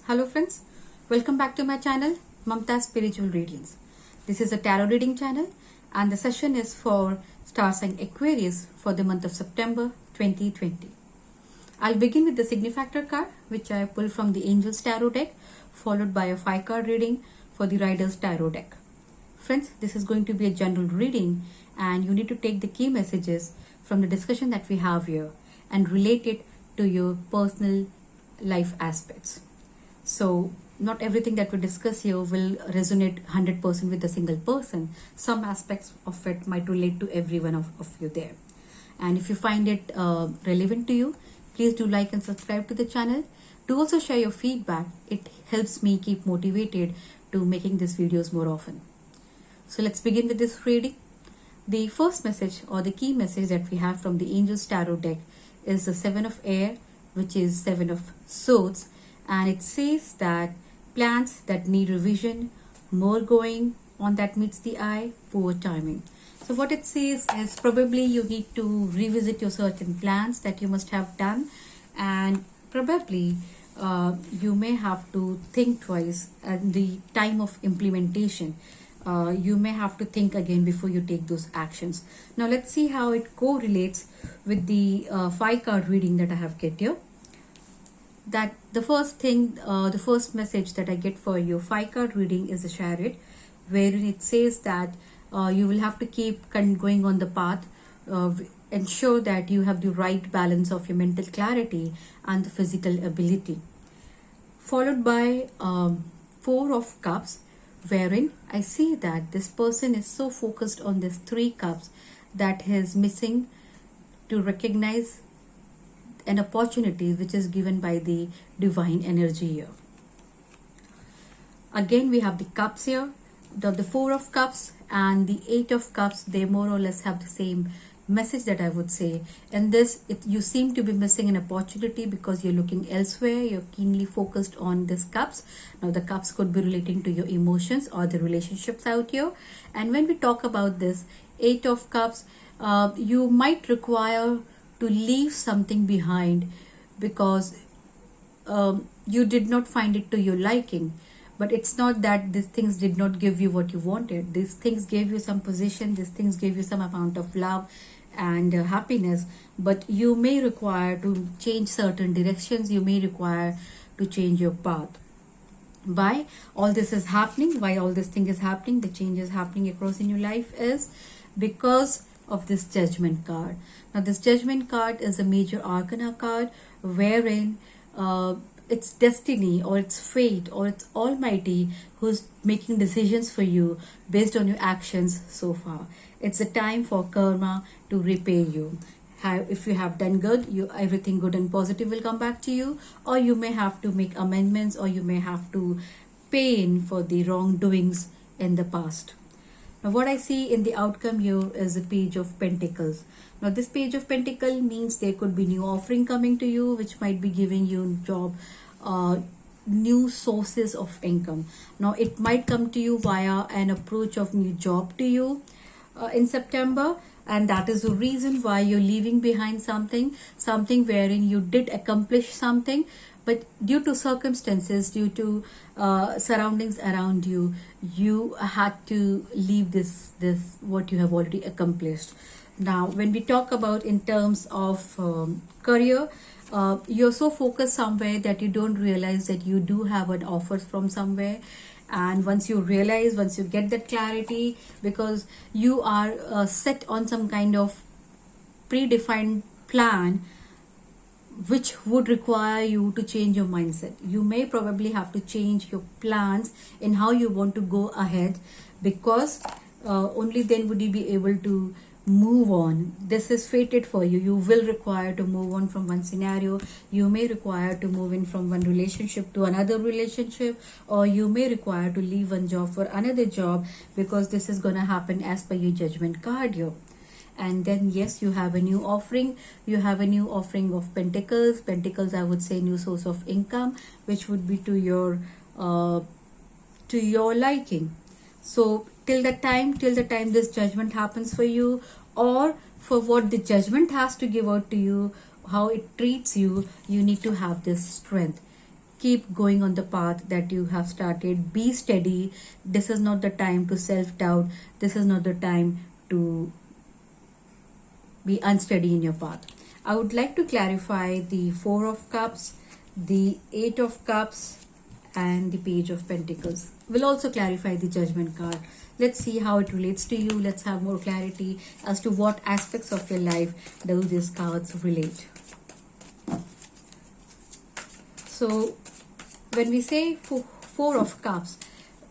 Hello friends, welcome back to my channel Mamta Spiritual Readings. This is a tarot reading channel and the session is for star sign Aquarius for the month of September 2020. I'll begin with the Signifactor card which I pulled from the Angels Tarot deck, followed by a 5-card reading for the Riders Tarot deck. Friends, this is going to be a general reading and you need to take the key messages from the discussion that we have here and relate it to your personal life aspects. So not everything that we discuss here will resonate 100% with a single person. Some aspects of it might relate to every one of you there. And if you find it relevant to you, please do like and subscribe to the channel. Do also share your feedback. It helps me keep motivated to making these videos more often. So let's begin with this reading. The first message or the key message that we have from the Angels Tarot deck is the 7 of Air, which is 7 of Swords. And it says that plans that need revision, more going on that meets the eye, poor timing. So what it says is probably you need to revisit your certain plans that you must have done, and probably you may have to think twice at the time of implementation. You may have to think again before you take those actions. Now let's see how it correlates with the 5-card reading that I have get here. That the first message that I get for your 5-card reading is a Chariot, wherein it says that you will have to keep going on the path, ensure that you have the right balance of your mental clarity and the physical ability. Followed by 4 of Cups, wherein I see that this person is so focused on this 3 cups that he is missing to recognize an opportunity which is given by the divine energy here. Again, we have the cups here, the 4 of Cups and the 8 of Cups. They more or less have the same message that I would say. In this, you seem to be missing an opportunity because you're looking elsewhere. You're keenly focused on this cups. Now the cups could be relating to your emotions or the relationships out here. And when we talk about this 8 of Cups, you might require to leave something behind because you did not find it to your liking. But it's not that these things did not give you what you wanted. These things gave you some position, these things gave you some amount of love and happiness, but you may require to change certain directions. You may require to change your path. Why all this is happening, why all this thing is happening, the change is happening across in your life is because of this Judgment card. Now this Judgment card is a major arcana card wherein it's destiny or it's fate or it's Almighty who's making decisions for you based on your actions so far. It's a time for karma to repay you. If you have done good, everything good and positive will come back to you, or you may have to make amendments, or you may have to pay in for the wrongdoings in the past. Now what I see in the outcome here is a Page of Pentacles. Now this Page of Pentacles means there could be new offering coming to you which might be giving you job, new sources of income. Now it might come to you via an approach of new job to you in September, and that is the reason why you're leaving behind something wherein you did accomplish something, but due to circumstances, due to surroundings around you, you had to leave this what you have already accomplished. Now when we talk about in terms of career, you're so focused somewhere that you don't realize that you do have an offer from somewhere. And once you realize, once you get that clarity, because you are set on some kind of predefined plan which would require you to change your mindset. You may probably have to change your plans in how you want to go ahead, because only then would you be able to move on. This is fated for you. You will require to move on from one scenario. You may require to move in from one relationship to another relationship, or you may require to leave one job for another job, because this is going to happen as per your Judgment card here. And then yes, you have a new offering. You have a new offering of Pentacles. Pentacles, I would say, new source of income which would be to your liking. So till the time this Judgment happens for you, or for what the Judgment has to give out to you, how it treats you, you need to have this strength. keep going on the path that you have started. Be steady. This is not the time to self-doubt. This is not the time to be unsteady in your path. I would like to clarify the Four of Cups, the Eight of Cups, and the Page of Pentacles. We'll also clarify the Judgment card. Let's see how it relates to you. Let's have more clarity as to what aspects of your life do these cards relate. So when we say Four of Cups,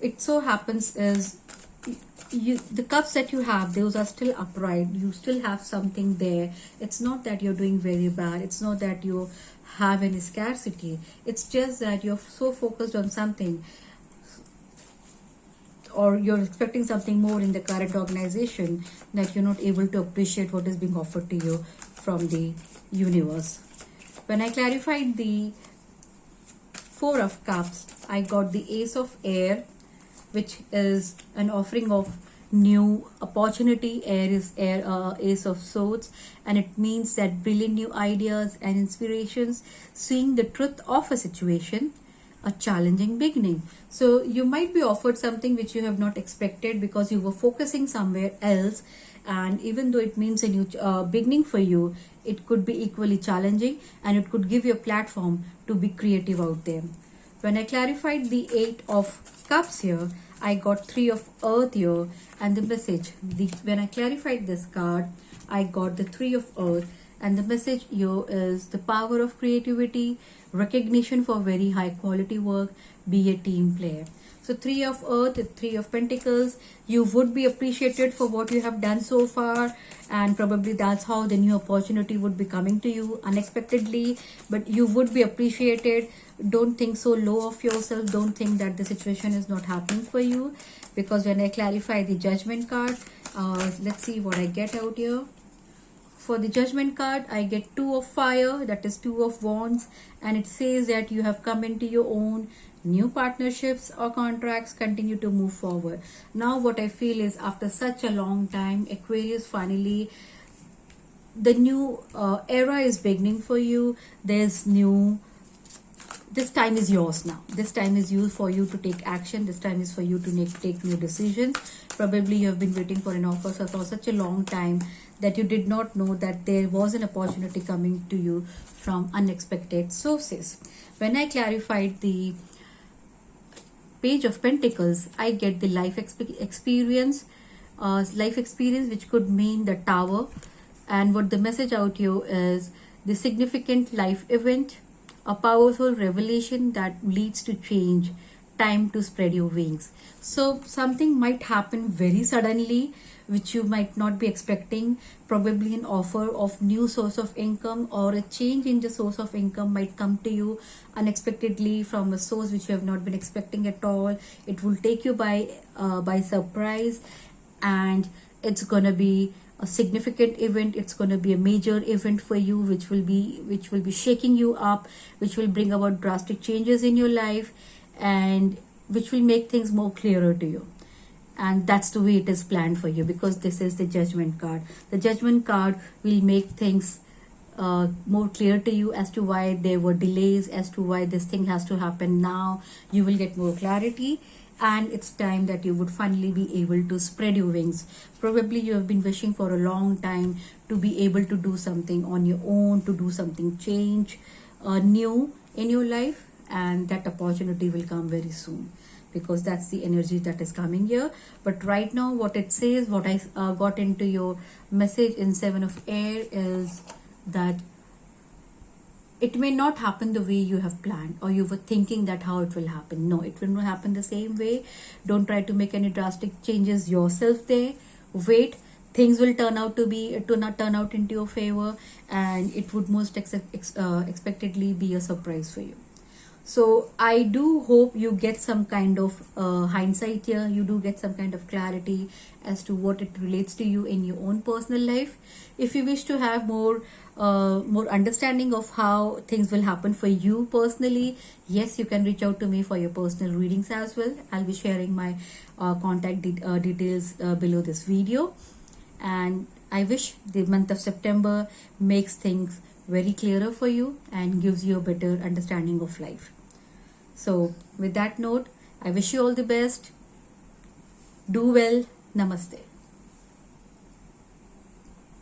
it so happens is the cups that you have, those are still upright. You still have something there. It's not that you're doing very bad. It's not that you have any scarcity. It's just that you're so focused on something, or you're expecting something more in the current organization, that you're not able to appreciate what is being offered to you from the universe. When I clarified the Four of Cups, I got the Ace of Air, which is an offering of new opportunity. Air is Ace of Swords, and it means that brilliant new ideas and inspirations, seeing the truth of a situation, a challenging beginning. So you might be offered something which you have not expected because you were focusing somewhere else, and even though it means a new beginning for you, it could be equally challenging, and it could give you a platform to be creative out there. When I clarified the Eight of Cups here, I got Three of Earth here, and the message, when I clarified this card, I got the Three of Earth, and the message here is the power of creativity, recognition for very high quality work, be a team player. So Three of Earth, Three of Pentacles, you would be appreciated for what you have done so far, and probably that's how the new opportunity would be coming to you unexpectedly, but you would be appreciated. Don't think so low of yourself. Don't think that the situation is not happening for you, because when I clarify the Judgment card, let's see what I get out here. For the Judgment card, I get Two of Fire, that is Two of Wands, and it says that you have come into your own. New partnerships or contracts continue to move forward. Now what I feel is, after such a long time, Aquarius, finally the new era is beginning for you. There's new, this time is yours now. This time is used for you to take action. This time is for you to take new decisions. Probably you have been waiting for an offer for such a long time that you did not know that there was an opportunity coming to you from unexpected sources. When I clarified the Page of Pentacles, I get the life experience, which could mean the Tower. And what the message out here is the significant life event, a powerful revelation that leads to change, time to spread your wings. So something might happen very suddenly, which you might not be expecting. Probably an offer of new source of income, or a change in the source of income might come to you unexpectedly from a source which you have not been expecting at all. It will take you by surprise, and it's gonna be a significant event. It's going to be a major event for you, which will be shaking you up, which will bring about drastic changes in your life, and which will make things more clearer to you. And that's the way it is planned for you, because this is the Judgment card. The Judgment card will make things more clear to you as to why there were delays, as to why this thing has to happen now. You will get more clarity, and it's time that you would finally be able to spread your wings. Probably you have been wishing for a long time to be able to do something on your own, to do something new in your life, and that opportunity will come very soon, because that's the energy that is coming here. But right now, what it says, what I got into your message in Seven of Air, is that it may not happen the way you have planned, or you were thinking that how it will happen. No, it will not happen the same way. Don't try to make any drastic changes yourself there. Wait, things will turn out into your favor, and it would most expectedly be a surprise for you. So I do hope you get some kind of hindsight here. You do get some kind of clarity as to what it relates to you in your own personal life. If you wish to have more understanding of how things will happen for you personally, yes, you can reach out to me for your personal readings as well. I'll be sharing my contact details below this video. And I wish the month of September makes things very clearer for you and gives you a better understanding of life. So with that note, I wish you all the best. Do well. Namaste.